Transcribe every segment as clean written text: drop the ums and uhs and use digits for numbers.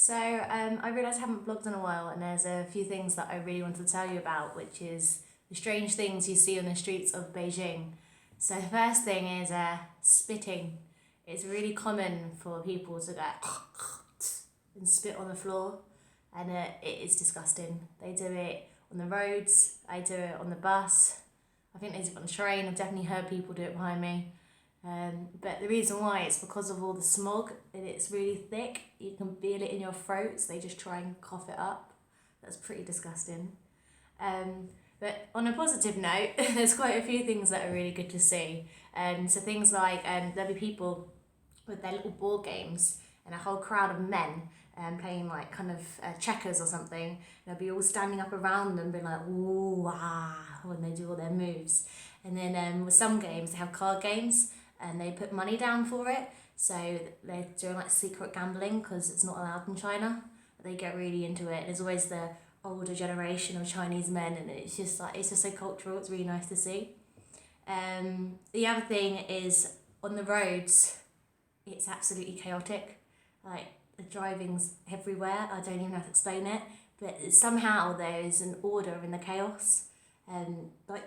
I realised I haven't vlogged in a while, and there's a few things that I really wanted to tell you about, which is the strange things you see on the streets of Beijing. So the first thing is spitting. It's really common for people to go and spit on the floor, and it is disgusting. They do it on the roads, I do it on the bus, I think they do it on the train. I've definitely heard people do it behind me. But the reason why is because of all the smog, and it's really thick. You can feel it in your throat, so they just try and cough it up. That's pretty disgusting. But on a positive note, there's quite a few things that are really good to see. So things like there'll be people with their little board games and a whole crowd of men playing like kind of checkers or something. They'll be all standing up around them, being like ooh ah when they do all their moves. And then with some games, they have card games and they put money down for it. So they're doing like secret gambling because it's not allowed in China. But they get really into it. There's always the older generation of Chinese men, and it's just so cultural. It's really nice to see. The other thing is on the roads, it's absolutely chaotic. Like the driving's everywhere. I don't even know how to explain it, but somehow there's an order in the chaos. Like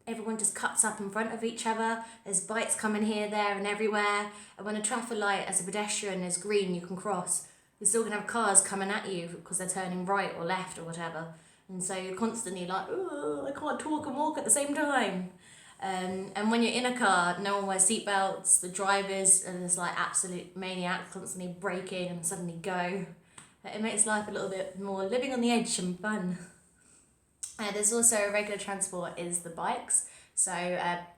everyone just cuts up in front of each other. There's bikes coming here, there, and everywhere. And when a traffic light as a pedestrian is green, you can cross. You're still gonna have cars coming at you because they're turning right or left or whatever. And so you're constantly like, oh, I can't talk and walk at the same time. And when you're in a car, no one wears seatbelts. The drivers are just like absolute maniacs, constantly braking and suddenly go. It makes life a little bit more living on the edge and fun. There's also a regular transport is the bikes. So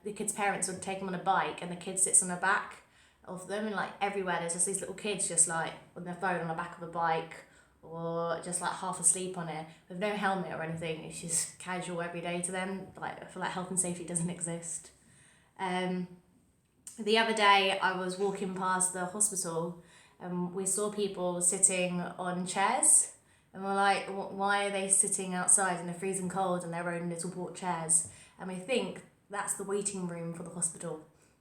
the kids' parents would take them on a bike, and the kid sits on the back of them, and like everywhere there's just these little kids just like on their phone on the back of a bike, or just like half asleep on it with no helmet or anything. It's just casual every day to them. Like I feel like health and safety doesn't exist. The other day I was walking past the hospital and we saw people sitting on chairs, and we're like, why are they sitting outside in the freezing cold on their own little port chairs? And we think that's the waiting room for the hospital,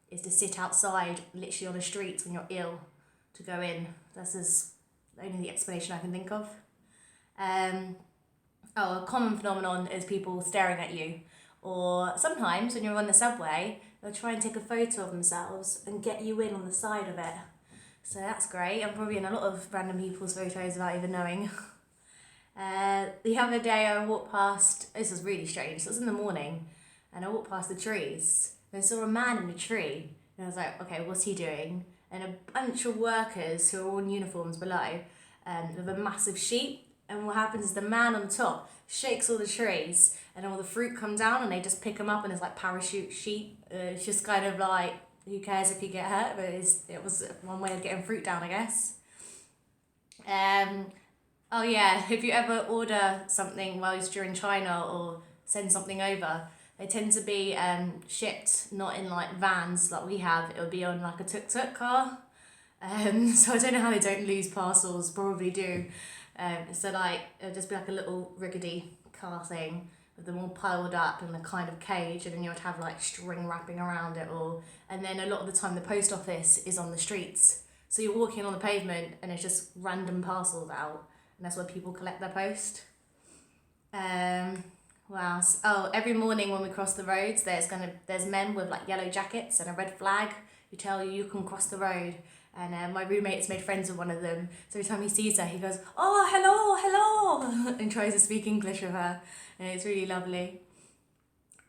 is to sit outside literally on the streets when you're ill to go in. That's only the explanation I can think of. A common phenomenon is people staring at you, or sometimes when you're on the subway, they'll try and take a photo of themselves and get you in on the side of it. So that's great. I'm probably in a lot of random people's photos without even knowing. The other day I walked past, this was really strange, it was in the morning, and I walked past the trees and I saw a man in a tree, and I was like, okay, what's he doing? And a bunch of workers who are all in uniforms below with a massive sheet, and what happens is the man on top shakes all the trees and all the fruit come down and they just pick them up, and it's like parachute sheet. It's just kind of like, who cares if you get hurt, but it was one way of getting fruit down, I guess. Oh yeah, if you ever order something while you're during China or send something over, they tend to be shipped not in like vans like we have. It would be on like a tuk-tuk car. So I don't know how they don't lose parcels, probably do. So like it'll just be like a little rickety car thing with them all piled up in a kind of cage, and then you would have like string wrapping around it all. And then a lot of the time the post office is on the streets. So you're walking on the pavement and it's just random parcels out, and that's where people collect their post. Wow. Oh, every morning when we cross the roads, there's men with like yellow jackets and a red flag who tell you can cross the road. And my roommate's made friends with one of them. So every time he sees her, he goes, oh, hello, and tries to speak English with her. And it's really lovely.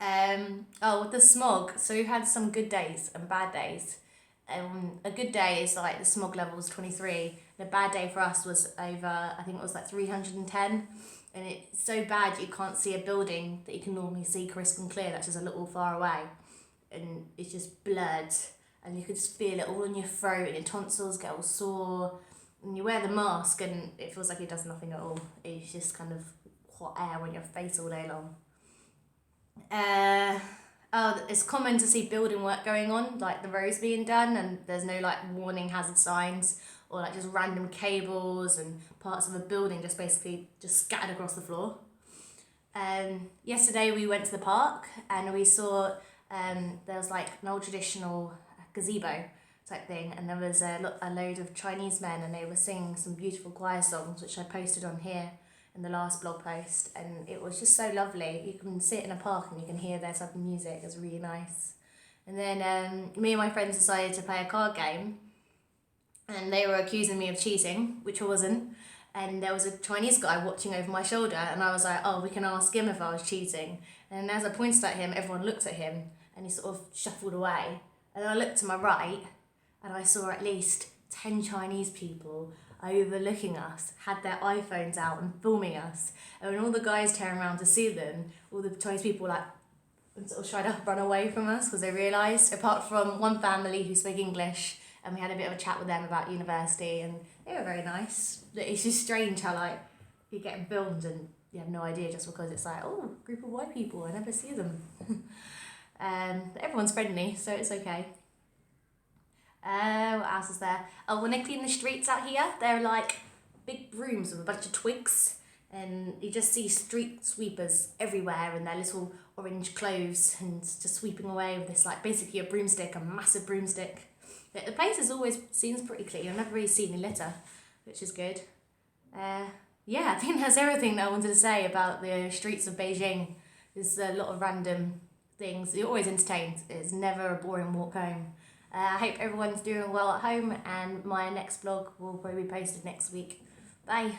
With the smog, so we've had some good days and bad days. A good day is like the smog level is 23. The bad day for us was over, I think it was like 310. And it's so bad you can't see a building that you can normally see crisp and clear, that's just a little far away. And it's just blurred. And you could just feel it all in your throat, and your tonsils get all sore. And you wear the mask and it feels like it does nothing at all. It's just kind of hot air on your face all day long. It's common to see building work going on, like the roads being done, and there's no like warning hazard signs, or like just random cables and parts of a building just basically just scattered across the floor. Yesterday we went to the park and we saw there was like an old traditional gazebo. type thing, and there was a load of Chinese men, and they were singing some beautiful choir songs, which I posted on here in the last blog post, and it was just so lovely. You can sit in a park and you can hear their type of music. It was really nice. And then me and my friends decided to play a card game, and they were accusing me of cheating, which I wasn't. And there was a Chinese guy watching over my shoulder, and I was like, oh, we can ask him if I was cheating. And as I pointed at him, everyone looked at him, and he sort of shuffled away. And then I looked to my right, and I saw at least 10 Chinese people overlooking us, had their iPhones out and filming us. And when all the guys turned around to see them, all the Chinese people were like, sort of tried to run away from us because they realised, apart from one family who spoke English, and we had a bit of a chat with them about university, and they were very nice. It's just strange how like you're getting filmed and you have no idea just because it's like, oh, group of white people, I never see them. But everyone's friendly, so it's okay. What else is there? Oh, when they clean the streets out here, they're like big brooms with a bunch of twigs, and you just see street sweepers everywhere in their little orange clothes and just sweeping away with this like basically a broomstick, a massive broomstick. The place is always seems pretty clean. I've never really seen a litter, which is good. Yeah, I think that's everything that I wanted to say about the streets of Beijing. There's a lot of random things. You're always entertained. It's never a boring walk home. I hope everyone's doing well at home, and my next vlog will probably be posted next week. Bye.